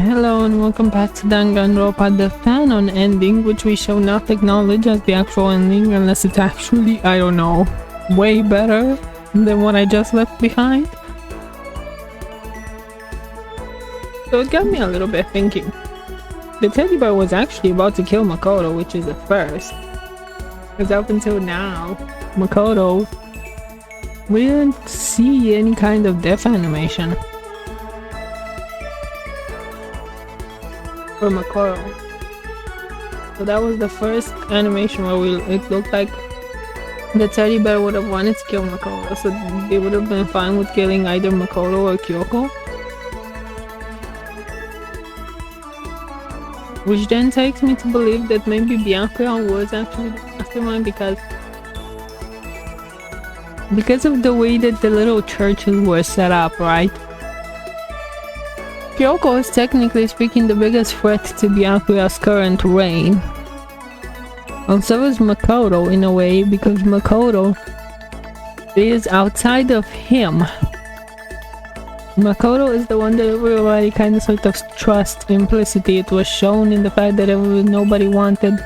Hello and welcome back to Danganronpa, the Fanon Ending, which we shall not acknowledge as the actual ending unless it's actually, I don't know, way better than what I just left behind. So it got me a little bit thinking. The teddy bear was actually about to kill Makoto, which is the first. Because up until now, Makoto, we didn't see any kind of death animation for Makoto. So that was the first animation where it looked like the teddy bear would have wanted to kill Makoto, so they would have been fine with killing either Makoto or Kyoko. Which then takes me to believe that maybe Byakuya was actually the mastermind because of the way that the little churches were set up, right? Kyoko is technically speaking the biggest threat to Byakuya's current reign. And so is Makoto in a way, because Makoto is outside of him. Makoto is the one that everybody kind of sort of trust implicitly. It was shown in the fact that nobody wanted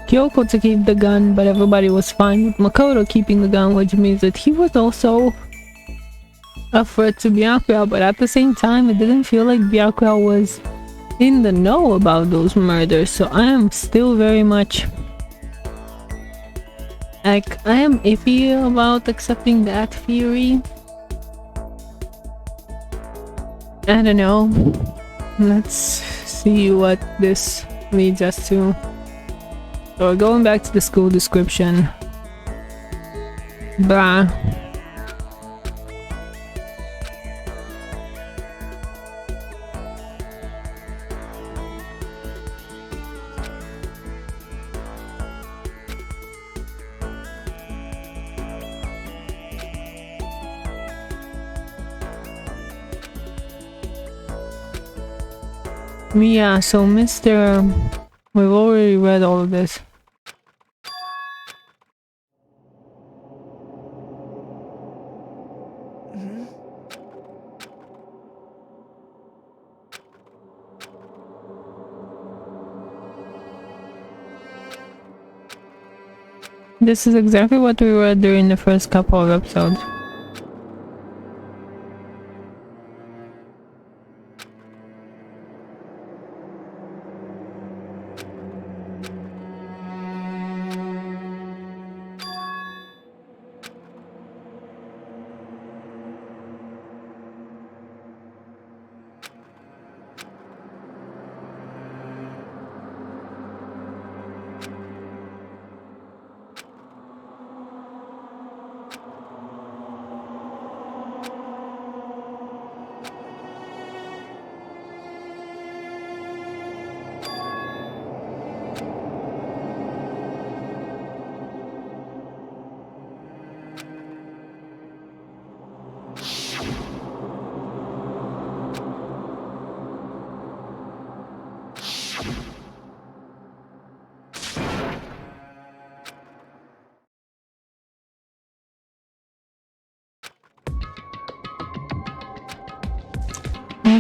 Kyoko to keep the gun, but everybody was fine with Makoto keeping the gun, which means that he was also a threat to Byakuya, but at the same time it didn't feel like Byakuya was in the know about those murders, so I am still very much like, I am iffy about accepting that theory. I don't know. Let's see what this leads us to. So we're going back to the school description. Bah. Yeah, so we've already read all of this. This is exactly what we read during the first couple of episodes.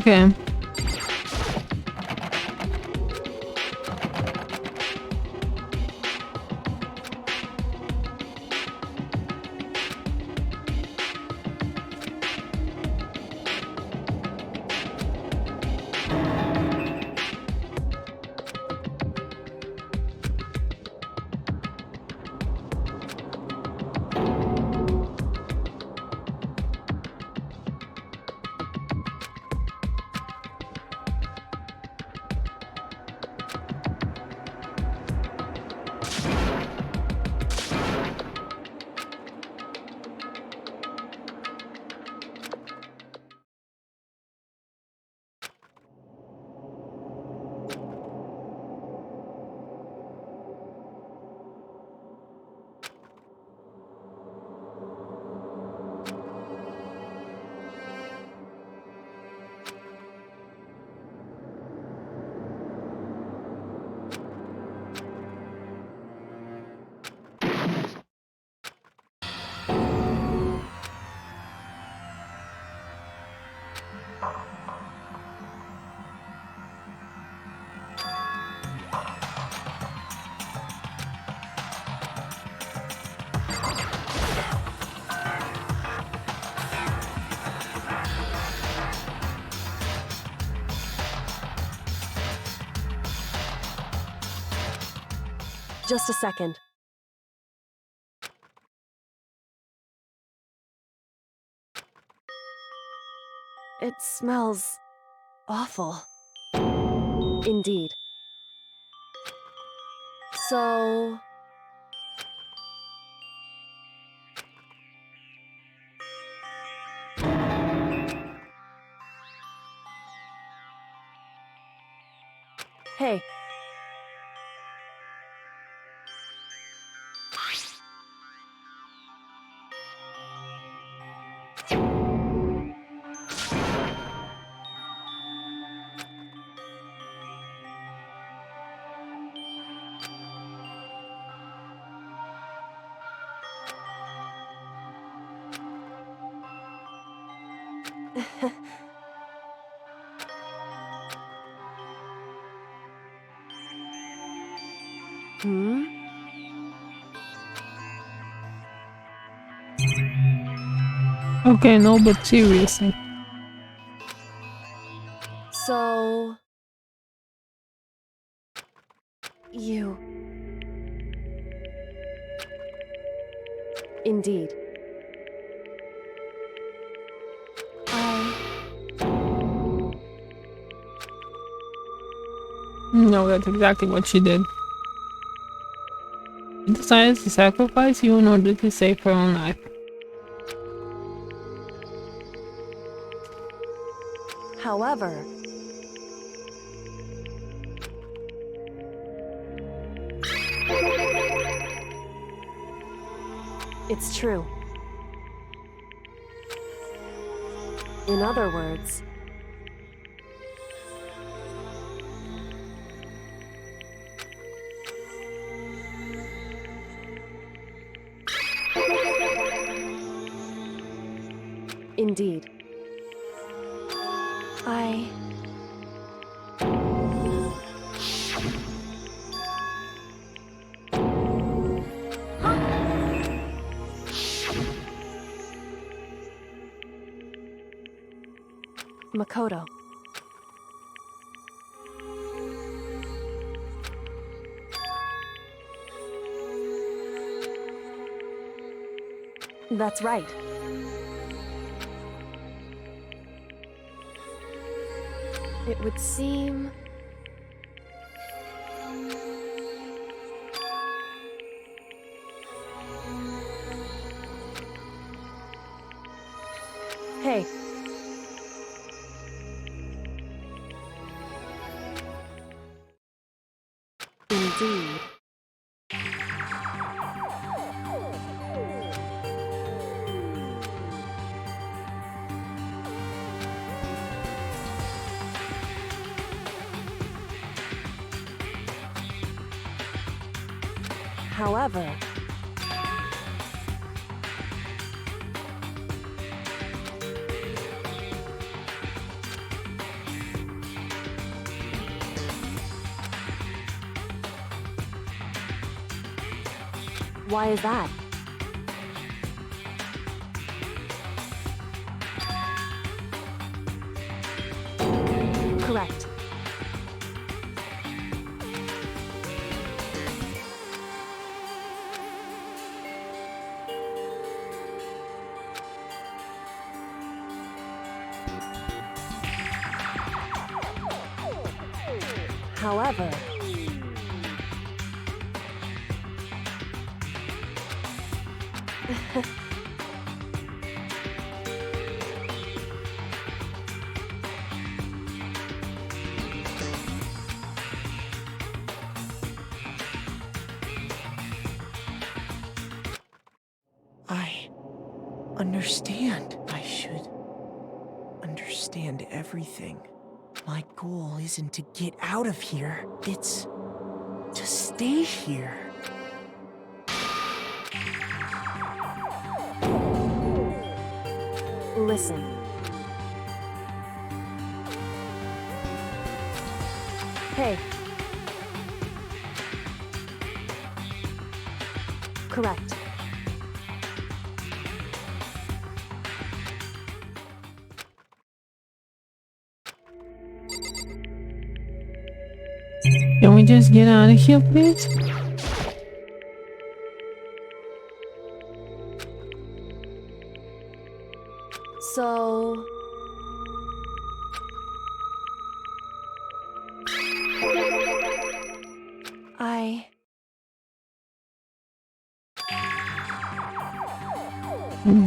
Okay. Just a second. It smells awful. Indeed. So... Hey. Hmm? Okay, no, but seriously. So... You... Indeed. No, that's exactly what she did. She decided to sacrifice you in order to save her own life. However... It's true. In other words... Indeed. Makoto. That's right. It would seem... Hey. Indeed. However... Why is that? Correct. However... I understand. I should understand everything. My goal isn't to get out of here. It's to stay here. Listen. Hey. Correct. Can we just get out of here, please? So... I...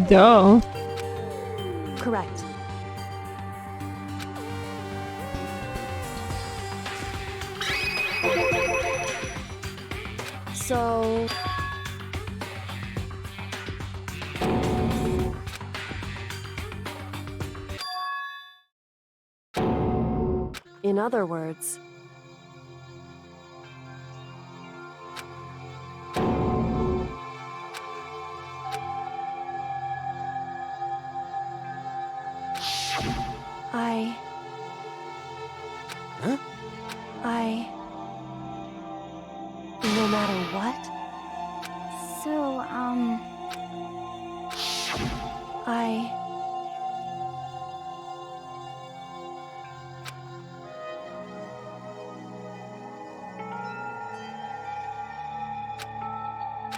Duh. Correct. So... In other words... No matter what? So,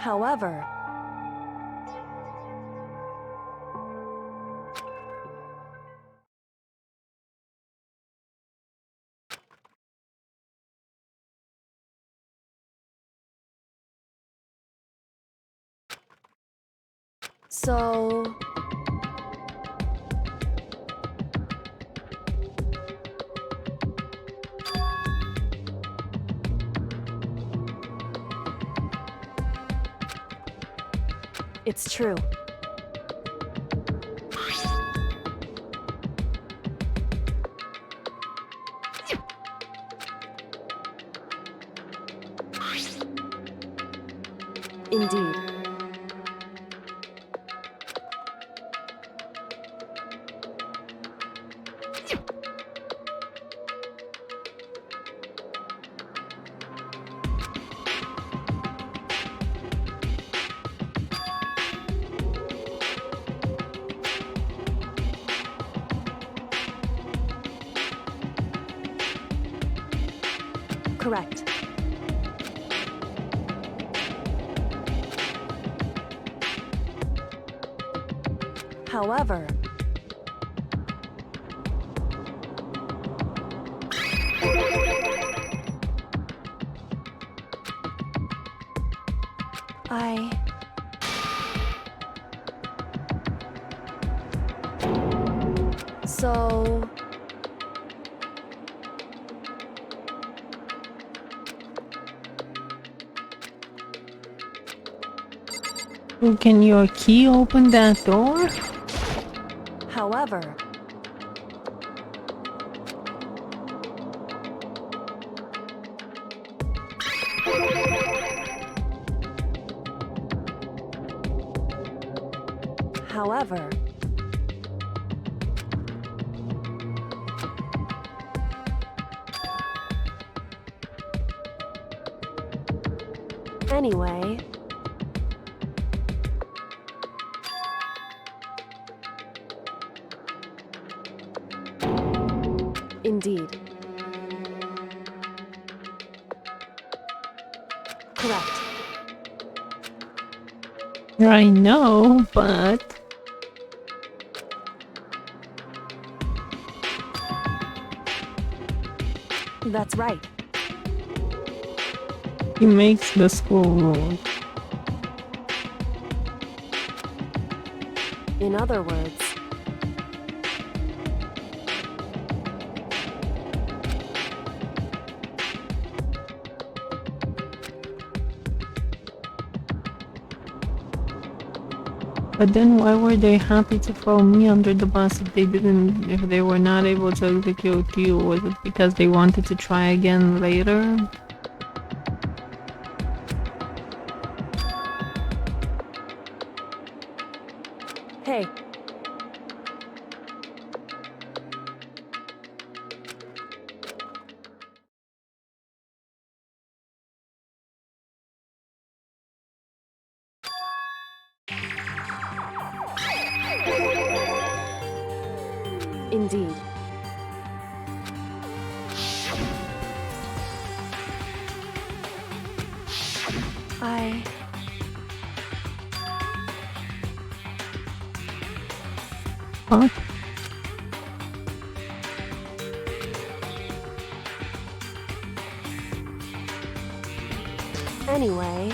However... So... It's true. Indeed. Correct. However... So... Can your key open that door? However... However... Anyway... Indeed. Correct. I know, but... That's right. He makes the school rules. In other words... But then why were they happy to throw me under the bus if they were not able to execute you? Was it because they wanted to try again later? Hey. Indeed. Huh? Anyway,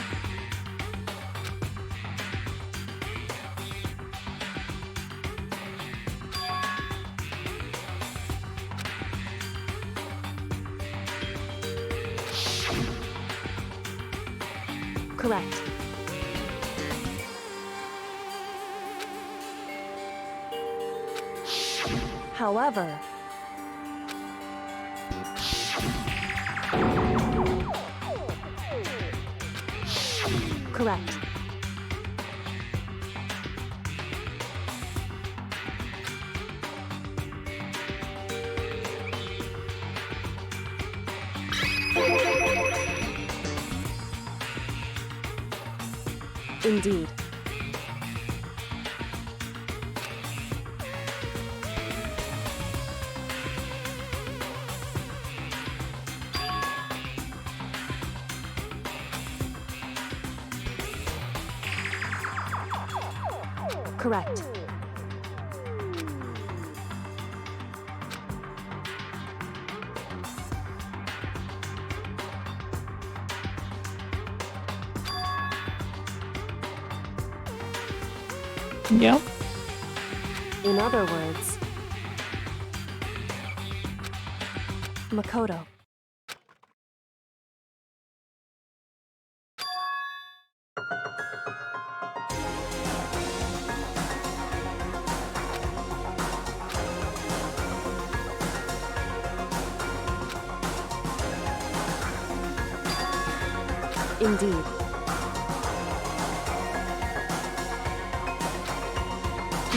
correct. However, correct. Indeed. Correct. Yep. In other words, Makoto. Indeed.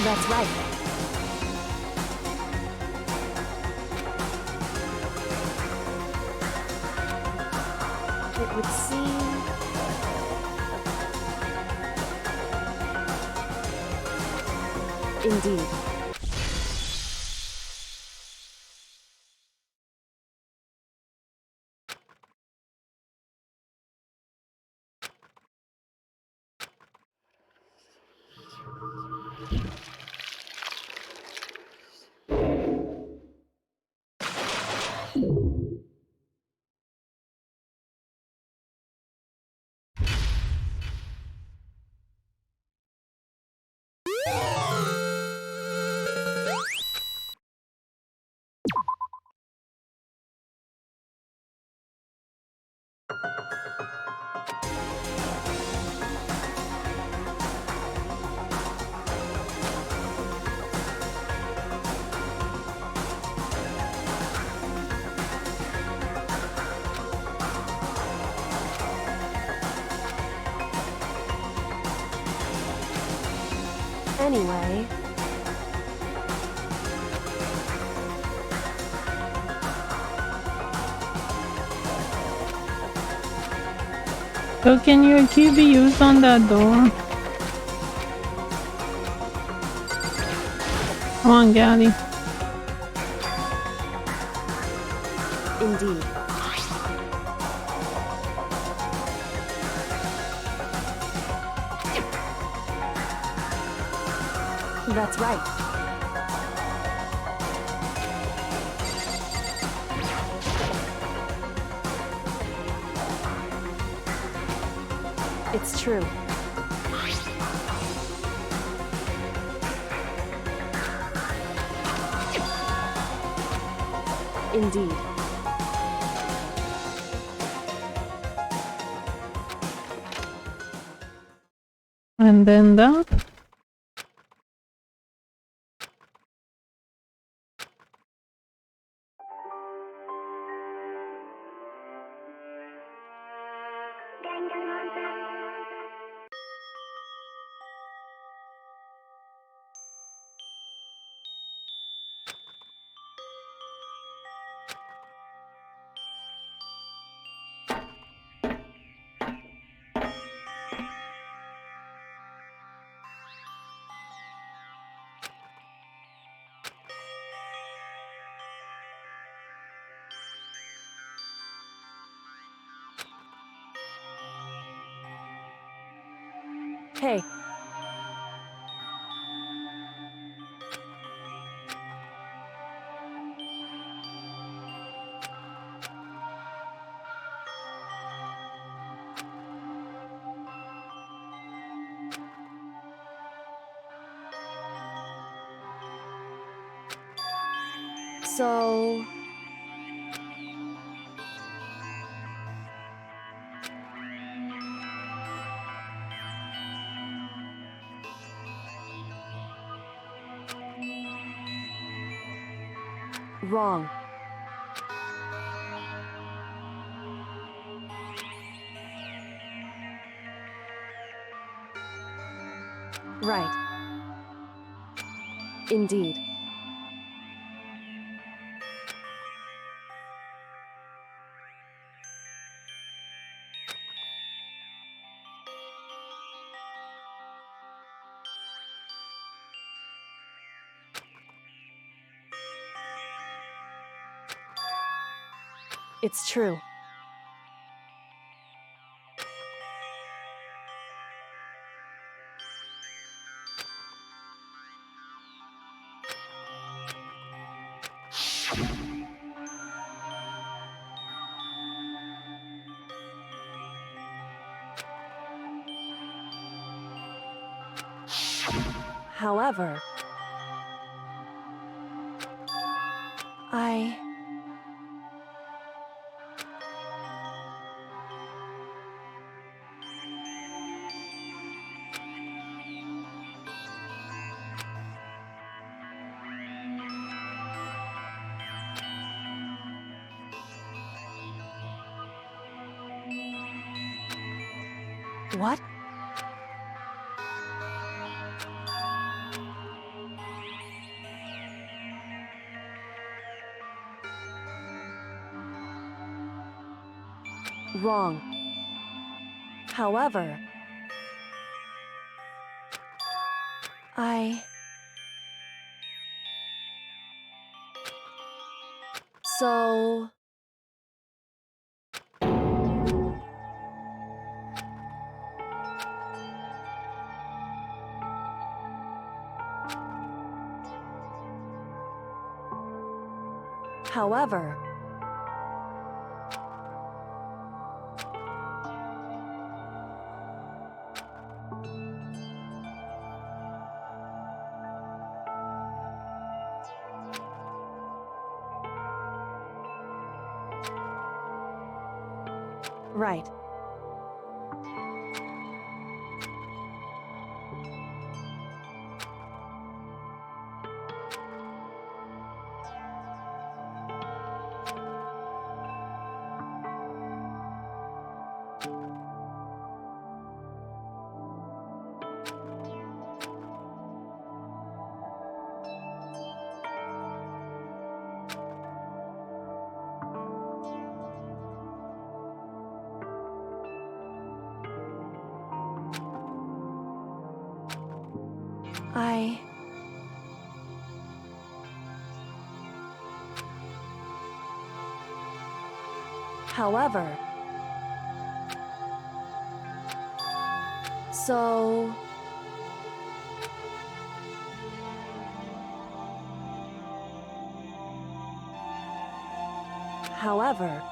That's right. It would seem... Indeed. Anyway... So can your key be used on that door? Come on, Gally. Indeed. That's right. It's true. Indeed. And then that. Hey. So... Wrong. Right. Indeed. It's true. However, I... What? Wrong. However, I... So... However... Right. I... However... So... However...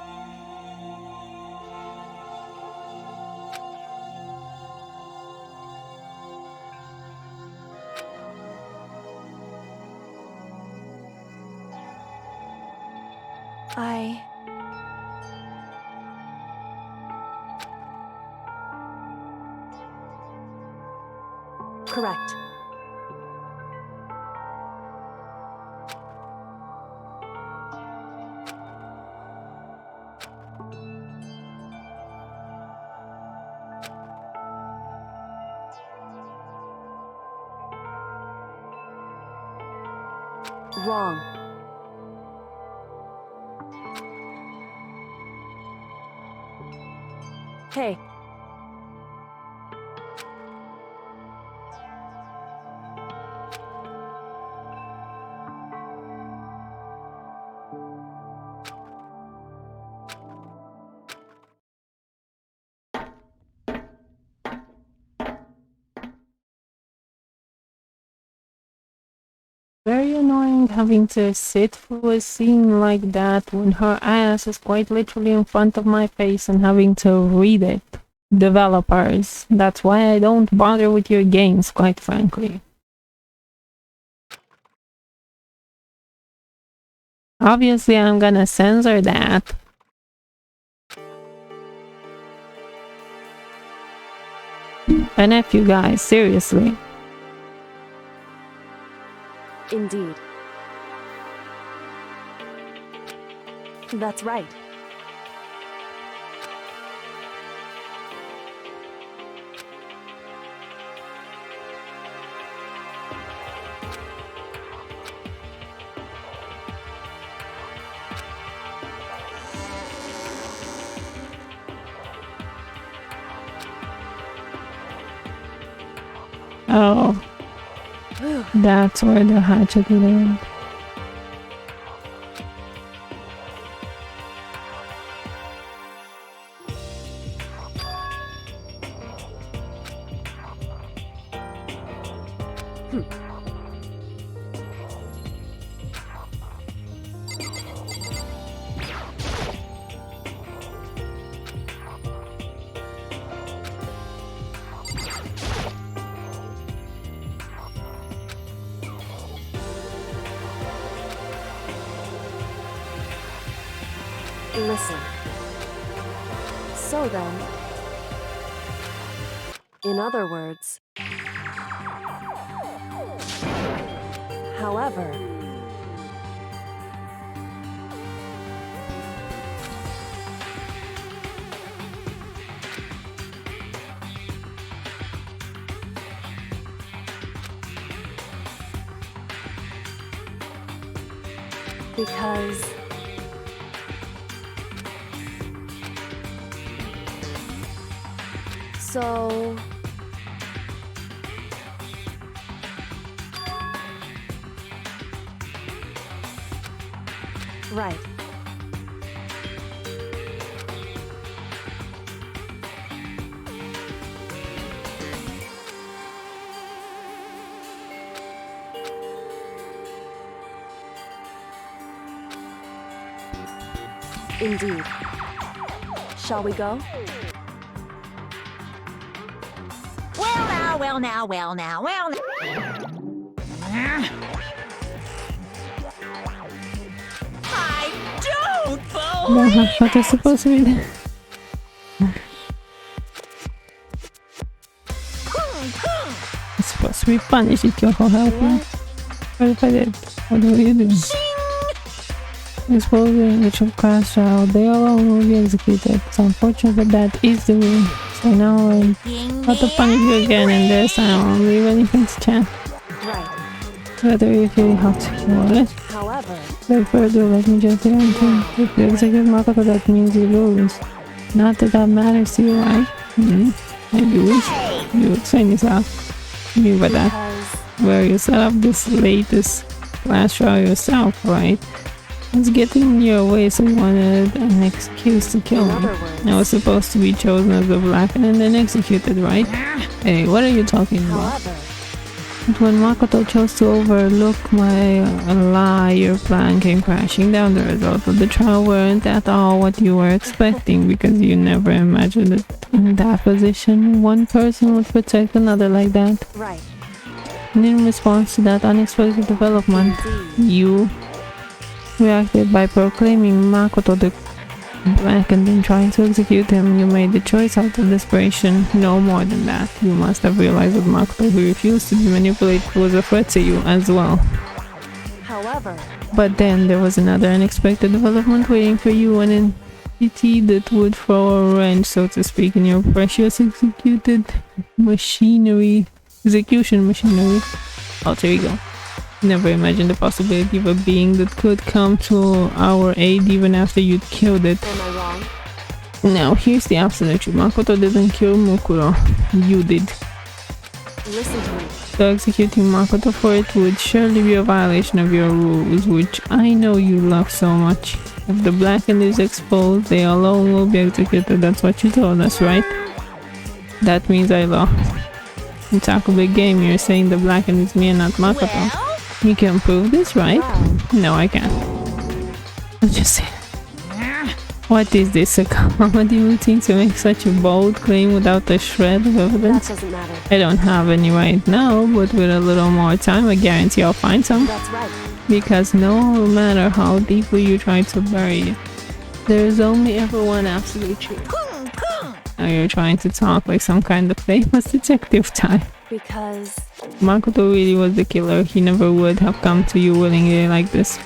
I... Correct. Wrong. Hey. Very annoying having to sit through a scene like that when her ass is quite literally in front of my face and having to read it. Developers. That's why I don't bother with your games, quite frankly. Obviously, I'm gonna censor that. Enough, you guys, seriously. Indeed. That's right. Oh, that's where the hatchet lived. Listen. So then, in other words, however, because so right. Indeed. Shall we go? Well now. I don't believe What is supposed to be there? It's supposed to be punished if you're helping. What if I did? What do you do? Exposing the ritual class child, they alone will be executed. It's unfortunate, but that is the rule. So now I'm about to punish you again, and this time I won't leave anything to chance. Right. Whether if you have to kill it. However, Like further, let me just say one thing. If you execute Makoto, that means you lose. Not that that matters to you, right? Maybe you explain yourself. You by that. because Well, you set up this latest class trial yourself, right? It's getting in your way, so you wanted an excuse to kill in me. other words, I was supposed to be chosen as the black and then executed, right? Hey, what are you talking about? however, But when Makoto chose to overlook my lie, your plan came crashing down. The result of the trial weren't at all what you were expecting, because you never imagined that in that position one person would protect another like that. right. And in response to that unexpected development, Indeed. you reacted by proclaiming Makoto the black and then trying to execute him. You made the choice out of desperation. No more than that. You must have realized that Makoto, who refused to be manipulated, was a threat to you as well. However, But then there was another unexpected development waiting for you, an entity that would throw a wrench, so to speak, in your precious execution machinery. Alter ego. Never imagined the possibility of a being that could come to our aid even after you'd killed it. am I wrong? Now, here's the absolute truth. Makoto didn't kill Mukuro. You did. Listen to me. So executing Makoto for it would surely be a violation of your rules, which I know you love so much. If the blackened is exposed, they alone will be executed. That's what you told us, right? That means I lost. You talk a big game. You're saying the blackened is me and not Makoto. Well, You can prove this, right? Wow. No, I can't. I'm just saying. What is this, a comedy routine to make such a bold claim without a shred of That evidence? doesn't matter. I don't have any right now, but with a little more time, I guarantee I'll find some. That's right. Because no matter how deeply you try to bury it, there is only ever one absolute truth. Now you're trying to talk like some kind of famous detective type. Because Makoto really was the killer. He never would have come to you willingly like this.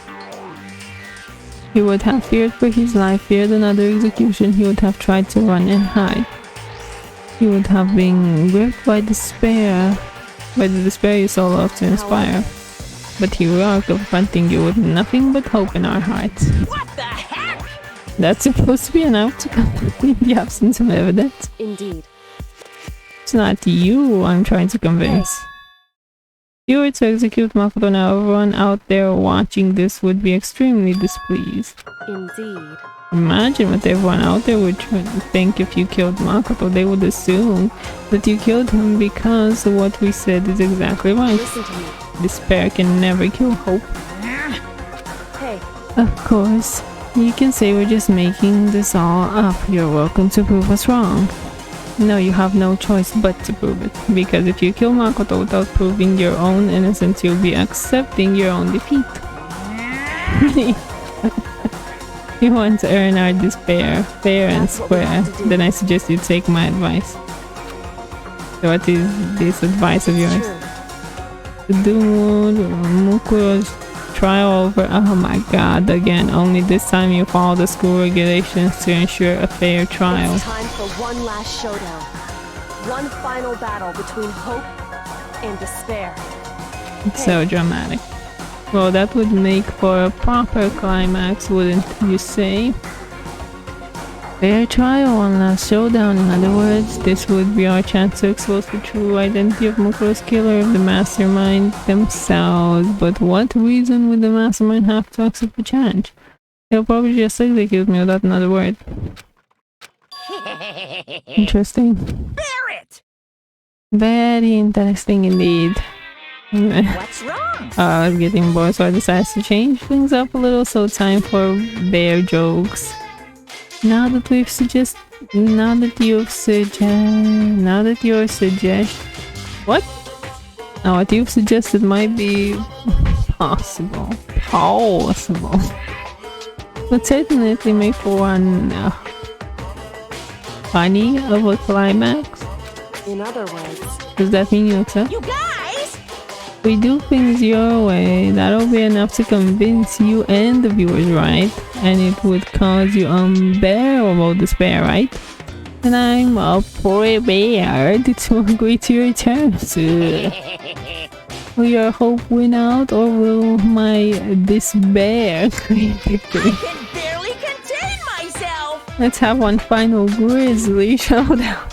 He would have feared for his life, feared another execution. He would have tried to run and hide. He would have been gripped by despair, by the despair you so love to inspire. But he walked confronting you with nothing but hope in our hearts. What the heck? That's supposed to be an outcome in the absence of evidence. indeed. It's not you I'm trying to convince. If you were to execute Makoto now, everyone out there watching this would be extremely displeased. Indeed. Imagine what everyone out there would think if you killed Makoto. They would assume that you killed him because what we said is exactly right. Listen to me. Despair can never kill hope. Hey, Of course, you can say we're just making this all up. You're welcome to prove us wrong. No, you have no choice but to prove it. Because if you kill Makoto without proving your own innocence, you'll be accepting your own defeat. You want to earn our despair, fair and That's what we square, have to do. then I suggest you take my advice. So what is this advice of yours? true. Do Mukuro's trial over. Oh my god, again, only this time you follow the school regulations to ensure a fair trial. It's time for one last showdown. One final battle between hope and despair. It's so dramatic. Well, that would make for a proper climax, wouldn't you say? Fair trial, one last showdown. In other words, this would be our chance to expose the true identity of Mukuro's killer, the mastermind themselves. But what reason would the mastermind have to accept the challenge? They'll probably just execute me without another word. Interesting. Bear it! Very interesting indeed. What's wrong? I was getting bored, so I decided to change things up a little. So time for bear jokes. Now that you've suggest, what? Now what you've suggested might be possible, but certainly make for one funny of a climax. In other words, Does that mean you accept? You guys! We do things your way, that'll be enough to convince you and the viewers, right? And it would cause you unbearable despair, right? And I'm prepared to agree to your terms. Will your hope win out, or will my despair claim victory? I can barely contain myself! Let's have one final grisly showdown.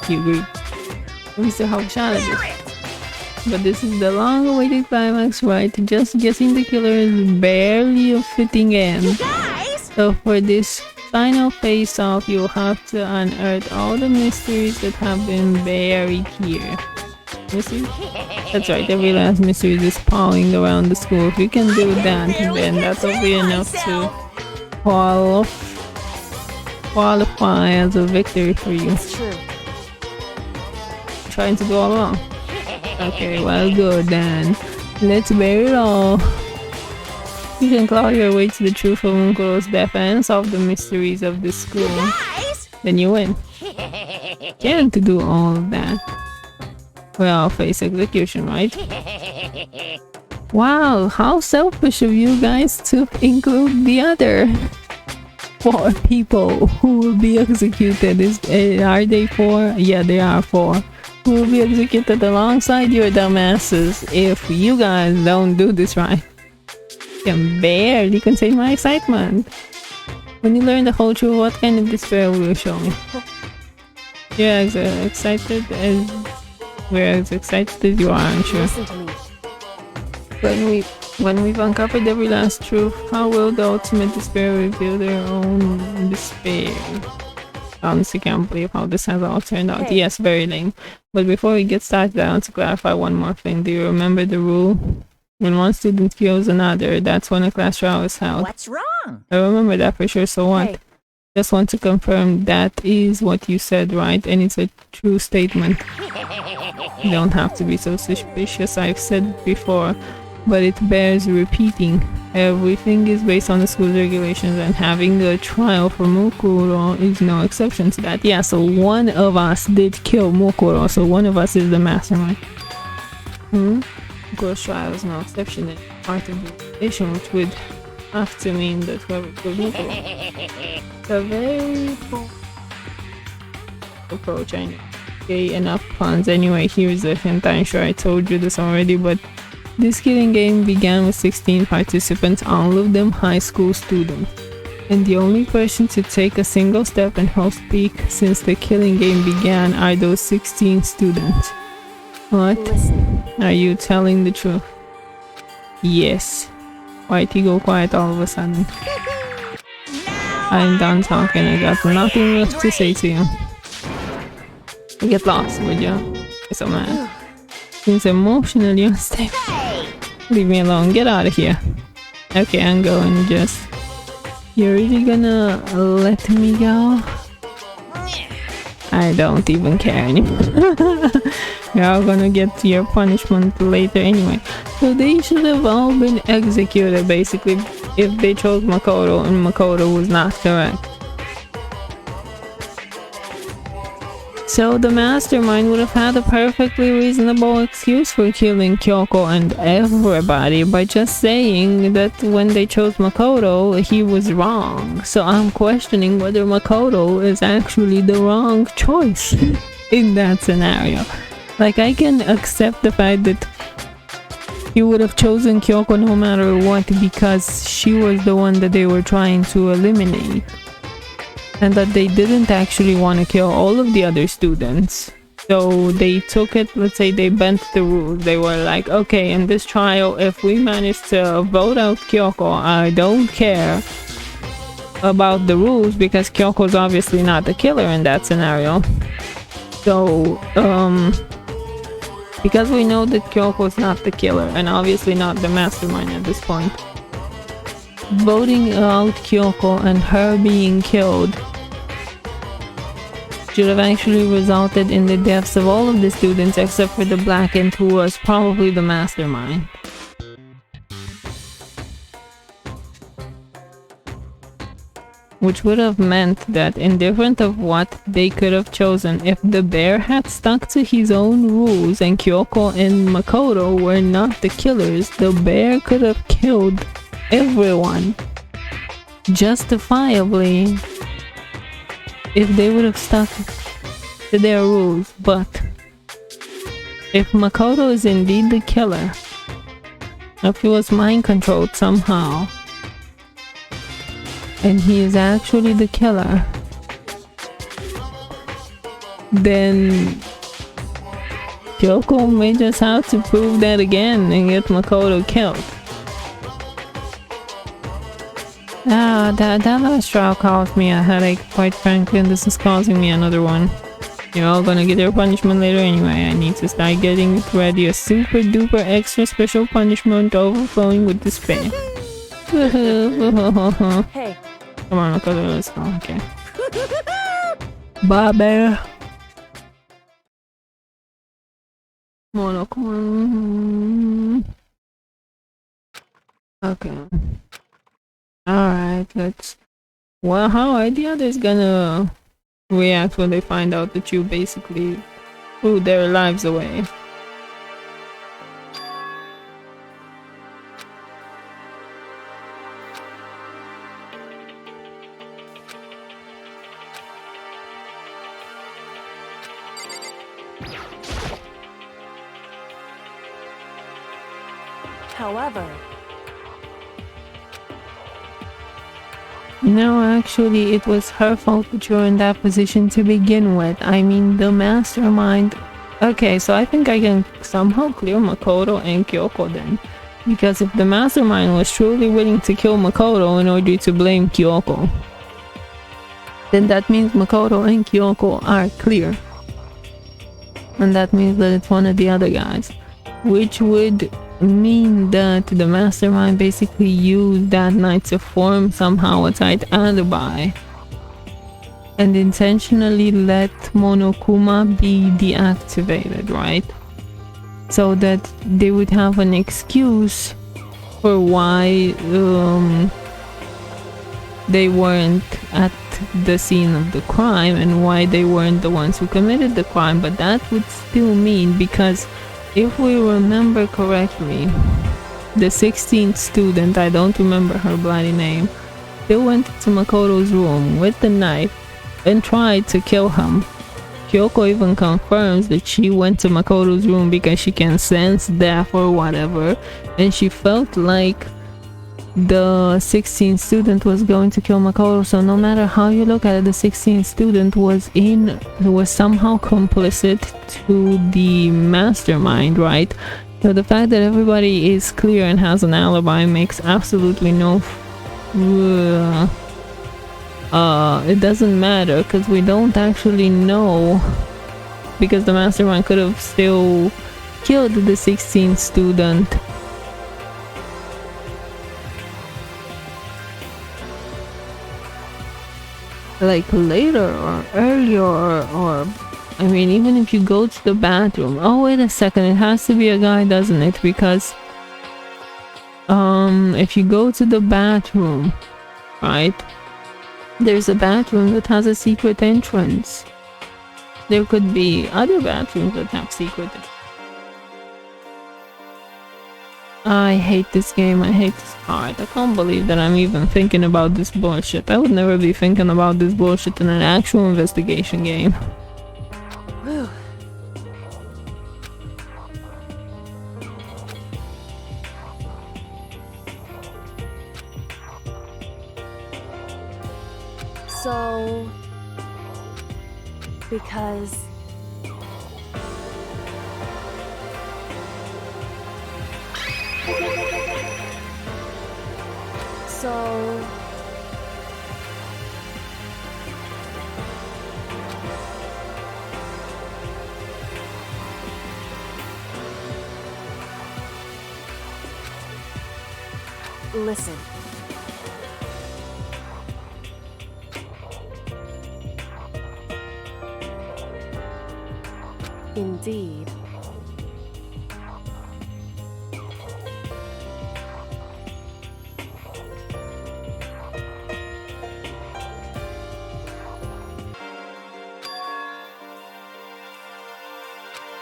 You agree? We still have a shot at Bear this. it! But this is the long-awaited climax, right? Just guessing the killer is barely a fitting end. Guys! So for this final face-off, you'll have to unearth all the mysteries that have been buried here. Mysteries? That's right, every last mystery is sprawling around the school. If you can do that, then that'll be enough to qualify as a victory for you. it's true. Trying to do all along. Okay, well, good then. Let's bear it all. You can claw your way to the truth of Mukuro's death and solve the mysteries of this school. Guys! Then you win. Getting to do all of that. Well, face execution, right? Wow, how selfish of you guys to include the other 4 people who will be executed. Are they 4? Yeah, they are 4. Who will be executed alongside your dumbasses if you guys don't do this right. Can barely contain my excitement. When you learn the whole truth, what kind of despair will you show me? Yeah, excited as we're as excited as you are, I'm sure. Listen to me. When we've uncovered every last truth, how will the ultimate despair reveal their own despair? Honestly, can't believe how this has all turned out. Hey. Yes, very lame. But before we get started, I want to clarify one more thing. Do you remember the rule? When one student kills another, that's when a class trial is held. What's wrong? I remember that for sure, so what? Hey, Just want to confirm that is what you said, right? And it's a true statement. You don't have to be so suspicious. I've said it before, but it bears repeating. Everything is based on the school's regulations, and having a trial for Mukuro is no exception to that. Yeah, so one of us did kill Mukuro, so one of us is the mastermind. Mukuro's trial is no exception. It's part of the relation, which would have to mean that whoever killed Mukuro. It's a very cool approach, I know. Okay, enough puns. Anyway, here's a hint. I'm sure I told you this already, but this killing game began with 16 participants, all of them high school students. And the only person to take a single step in host peak since the killing game began are those 16 students. What? Listen. Are you telling the truth? Yes. Why'd he go quiet all of a sudden? I'm done talking. I got nothing left to say to you. Get lost, would you? So man. Seems emotionally unstable. Leave me alone. Get out of here. Okay, I'm going. Just... You're really gonna let me go? I don't even care anymore. You're all gonna get your punishment later anyway. So they should have all been executed basically if they chose Makoto and Makoto was not correct. So the mastermind would have had a perfectly reasonable excuse for killing Kyoko and everybody by just saying that when they chose Makoto, he was wrong. So I'm questioning whether Makoto is actually the wrong choice in that scenario. Like, I can accept the fact that he would have chosen Kyoko no matter what because she was the one that they were trying to eliminate. And that they didn't actually want to kill all of the other students. So they took it, let's say they bent the rules. They were like, okay, in this trial, if we manage to vote out Kyoko, I don't care about the rules because Kyoko's obviously not the killer in that scenario. So, because we know that Kyoko's not the killer and obviously not the mastermind at this point, voting out Kyoko and her being killed should have actually resulted in the deaths of all of the students except for the Blackent, who was probably the mastermind. Which would have meant that, indifferent of what they could have chosen, if the bear had stuck to his own rules and Kyoko and Makoto were not the killers, the bear could have killed everyone justifiably if they would have stuck to their rules. But if Makoto is indeed the killer, if he was mind controlled somehow and he is actually the killer, then Kyoko may just have to prove that again and get Makoto killed. That last trial caused me a headache, quite frankly, and this is causing me another one. You're all gonna get your punishment later anyway. I need to start getting it ready. A super duper extra special punishment overflowing with despair. Hey. Come on, let's go. Okay. Bye, bear. Monochrome. Okay. Alright, let's... Well, how are the others gonna react when they find out that you basically threw their lives away? However, no, actually, it was her fault that you're in that position to begin with. I mean, the mastermind... Okay, so I think I can somehow clear Makoto and Kyoko then. Because if the mastermind was truly willing to kill Makoto in order to blame Kyoko, then that means Makoto and Kyoko are clear. And that means that it's one of the other guys. Which would mean that the mastermind basically used that night to form somehow a tight alibi and intentionally let Monokuma be deactivated, right? So that they would have an excuse for why they weren't at the scene of the crime and why they weren't the ones who committed the crime. But that would still mean, because if we remember correctly, the 16th student, I don't remember her bloody name, they went to Makoto's room with the knife and tried to kill him. Kyoko even confirms that she went to Makoto's room because she can sense death or whatever, and she felt like the 16th student was going to kill Makoto. So no matter how you look at it, the 16th student was somehow complicit to the mastermind, right? So the fact that everybody is clear and has an alibi makes absolutely no it doesn't matter, because we don't actually know, because the mastermind could have still killed the 16th student. Like later or earlier, or I mean, even if you go to the bathroom. Oh, wait a second, it has to be a guy, doesn't it? Because if you go to the bathroom, right, there's a bathroom that has a secret entrance. There could be other bathrooms that have secret. I hate this game. I hate this part. I can't believe that I'm even thinking about this bullshit. I would never be thinking about this bullshit in an actual investigation game. Whew. So, because listen. Indeed.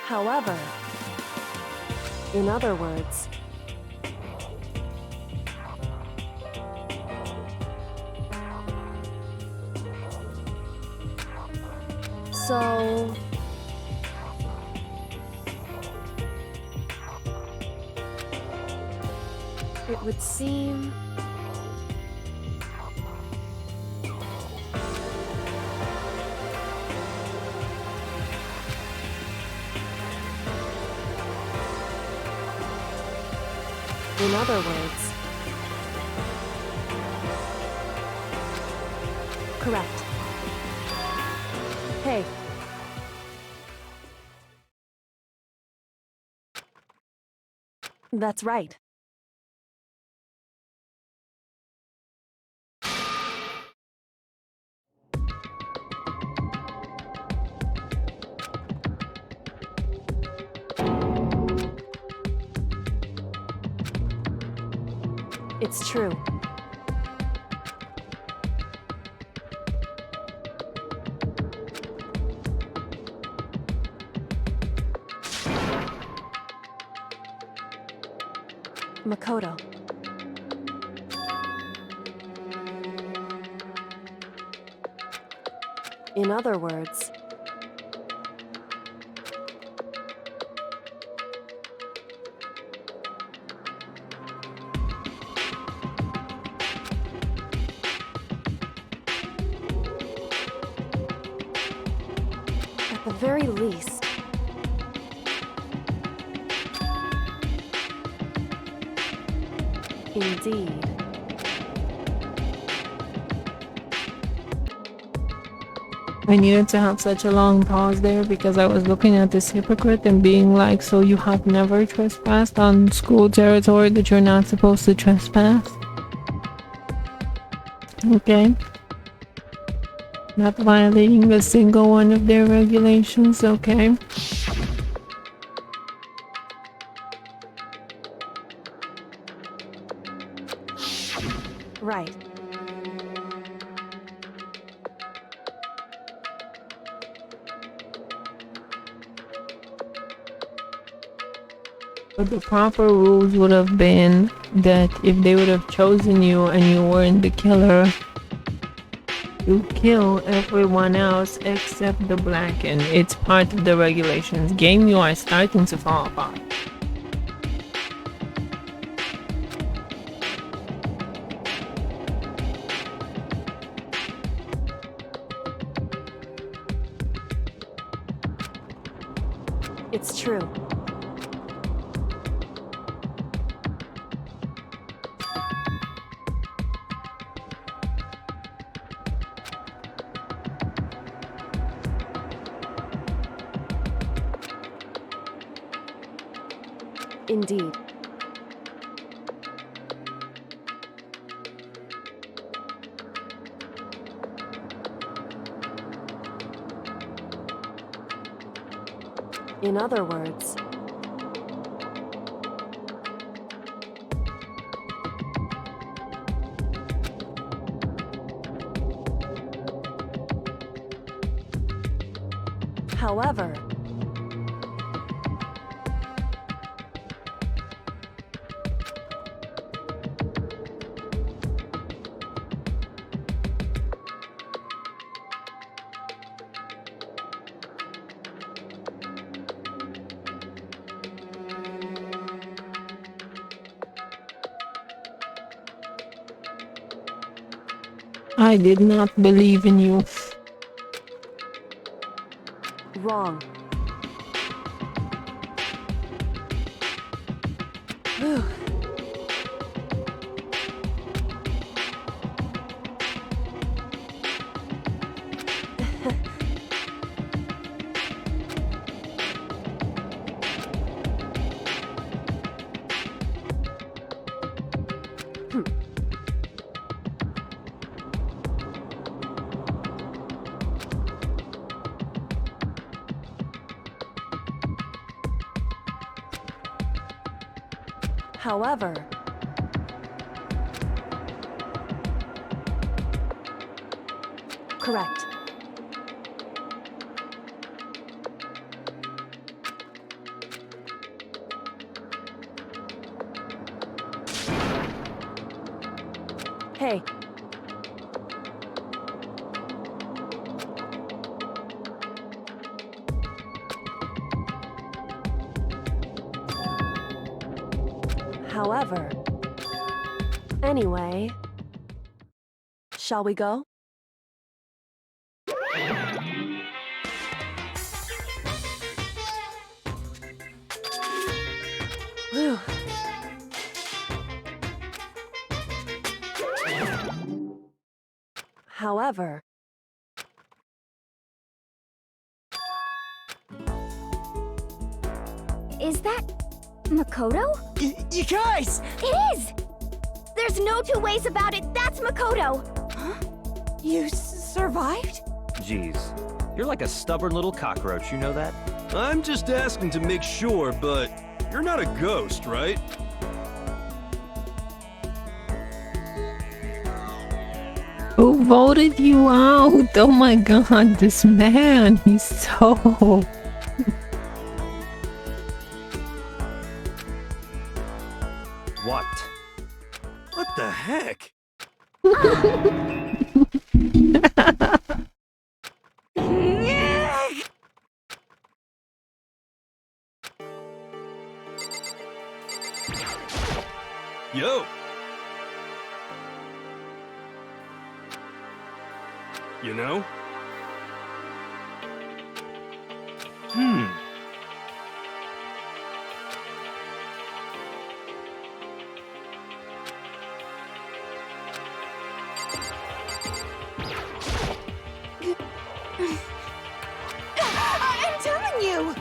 However, in other words, so it would seem in other words, correct. Hey. That's right. It's true. Makoto. In other words, at the very least, indeed. I needed to have such a long pause there because I was looking at this hypocrite and being like, so you have never trespassed on school territory that you're not supposed to trespass? Okay. Not violating a single one of their regulations, okay? Right. But the proper rules would have been that if they would have chosen you and you weren't the killer, you kill everyone else except the Blacken. It's part of the regulations. Game, you are starting to fall apart. It's true. Indeed. In other words, however, I did not believe in you. wrong. Whew. However, correct. Hey. However, anyway, shall we go? Whew. However, Is that Makoto? You guys! It is! There's no two ways about it. That's Makoto. You survived? Jeez, you're like a stubborn little cockroach, you know that? I'm just asking to make sure, but you're not a ghost, right? Who voted you out? Oh my god, this man, he's so... What? What the heck? Yo! You know? I'm telling you!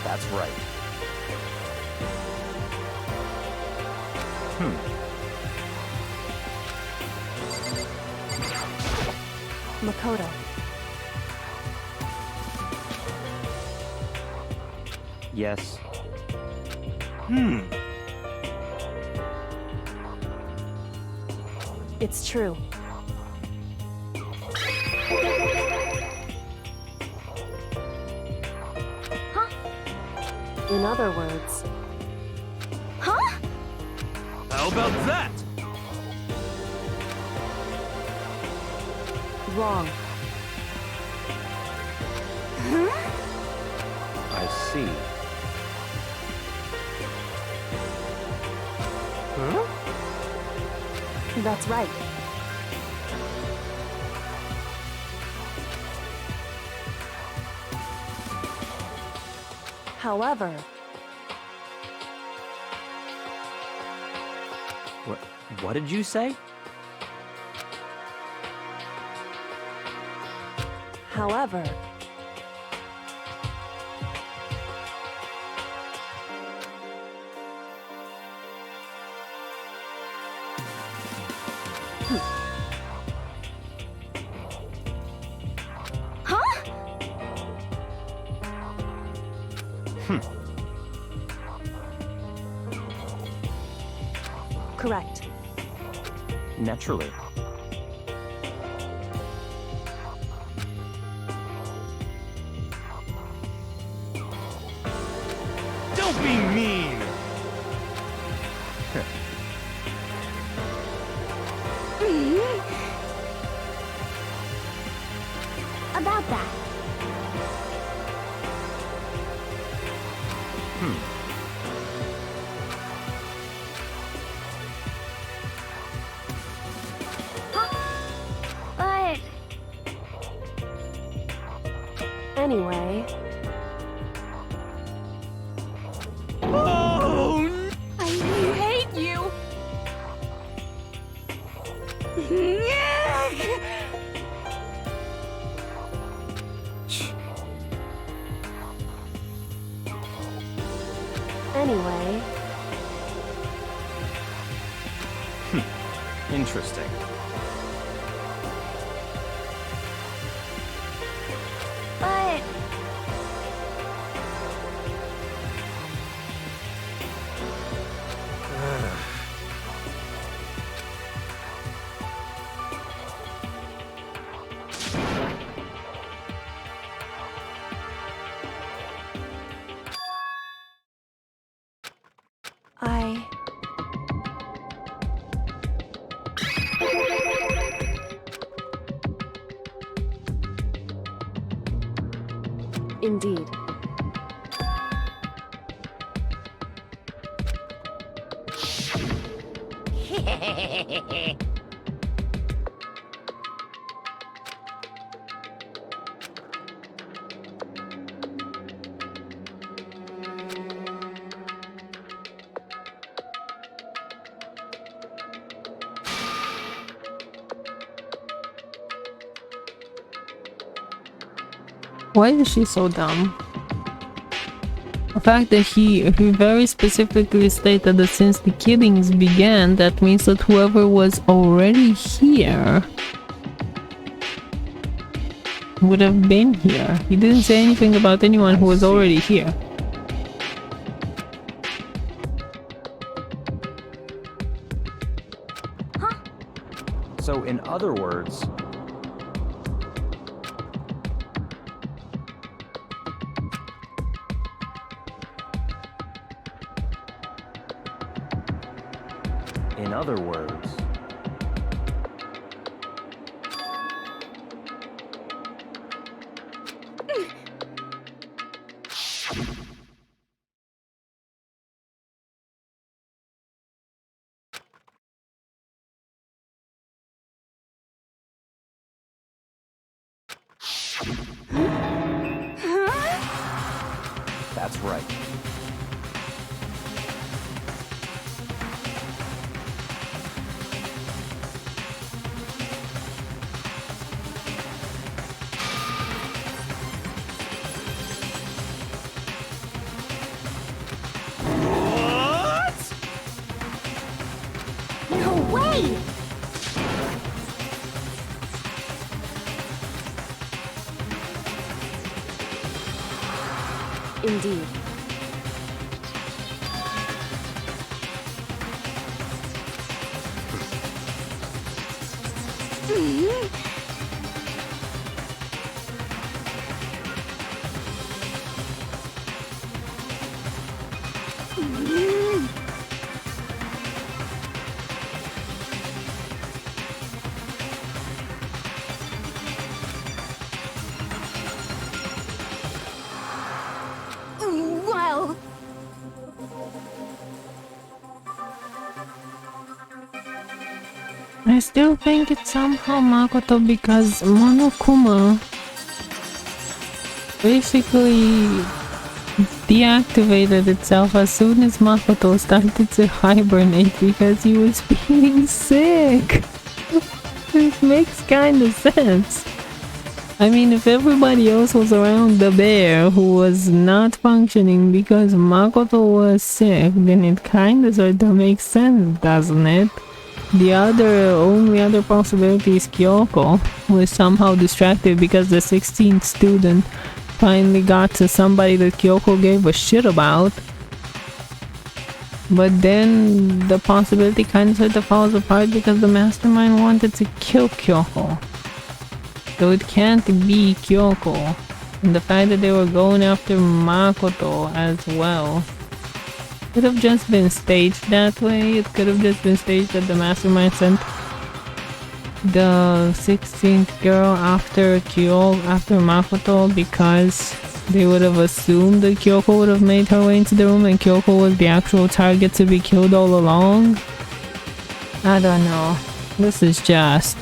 That's right. Makoto. Yes. It's true. In other words, How about that? wrong. I see. That's right. However, What did you say? however, correct. Naturally. Don't be mean! About that. But Anyway, I hate you! anyway, Interesting. but I... Indeed. Why is she so dumb? The fact that he very specifically stated that since the killings began, that means that whoever was already here would have been here. He didn't say anything about anyone who was already here. So, in other words, in other words, That's right. No way! Indeed. Well, I still think it's somehow Makoto because Monokuma basically deactivated itself as soon as Makoto started to hibernate because he was feeling sick. It makes kind of sense. I mean, if everybody else was around the bear who was not functioning because Makoto was sick, then it kind of sort of makes sense, doesn't it? The only other possibility is Kyoko was somehow distracted because the 16th student finally got to somebody that Kyoko gave a shit about. But then the possibility kind of sort of falls apart because the mastermind wanted to kill Kyoko. So it can't be Kyoko. And the fact that they were going after Makoto as well. Could have just been staged that way. It could have just been staged that the mastermind sent the 16th girl after Makoto because they would have assumed that Kyoko would have made her way into the room and Kyoko was the actual target to be killed all along. I don't know. This is just...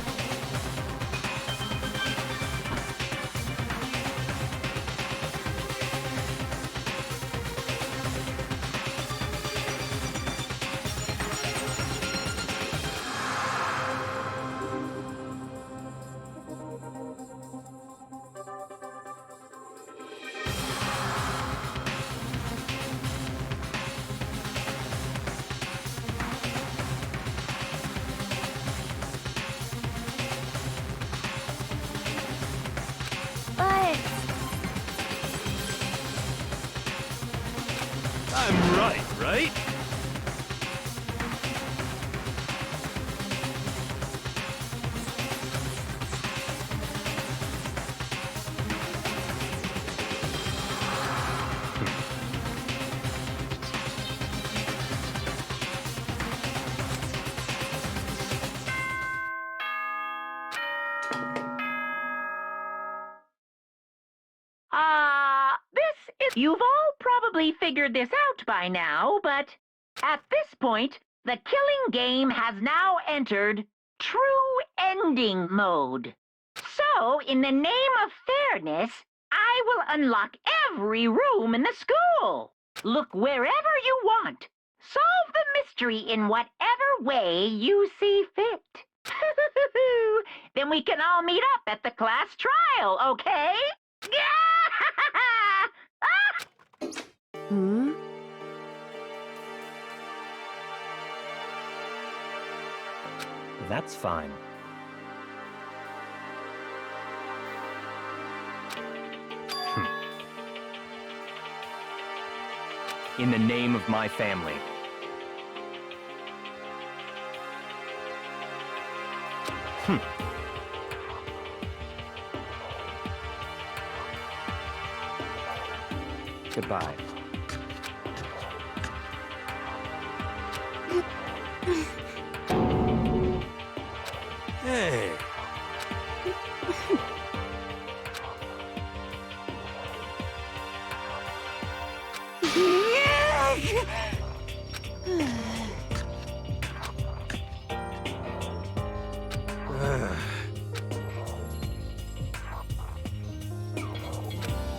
but I'm right? You've all probably figured this out by now, but at this point, the killing game has now entered true ending mode. So, in the name of fairness, I will unlock every room in the school. Look wherever you want. Solve the mystery in whatever way you see fit. Then we can all meet up at the class trial, okay? Hmm? That's fine. In the name of my family. Goodbye. Hey.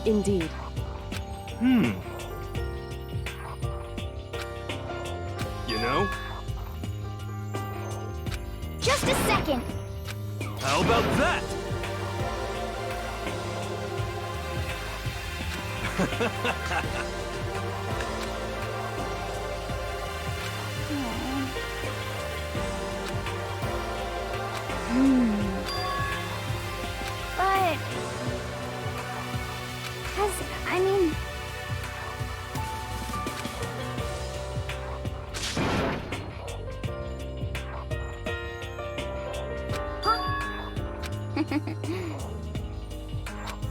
Indeed. know? Just a second. How about that? But... 'cause, I mean...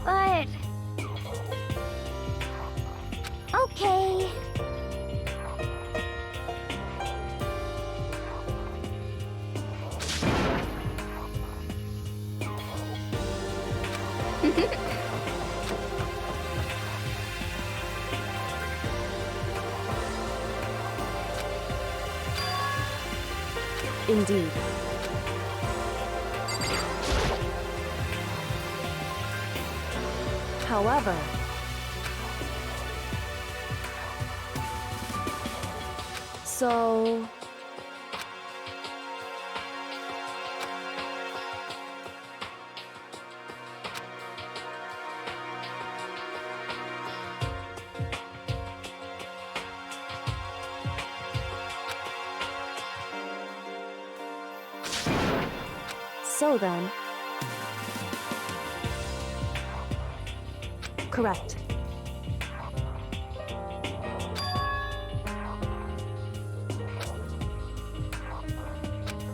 But... Okay. Indeed. However, so... So then... Correct.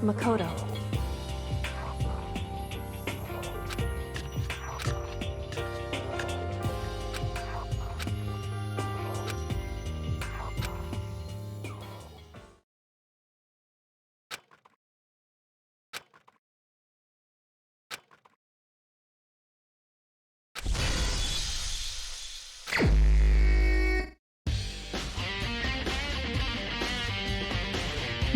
Makoto.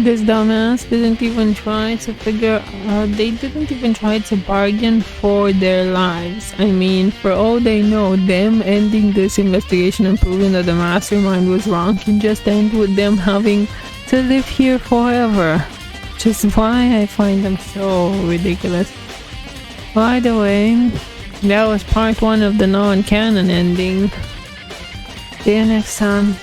This dumbass didn't even try to figure out, they didn't even try to bargain for their lives. I mean, for all they know, them ending this investigation and proving that the mastermind was wrong can just end with them having to live here forever. Which is why I find them so ridiculous. By the way, that was part 1 of the non-canon ending. See you next time.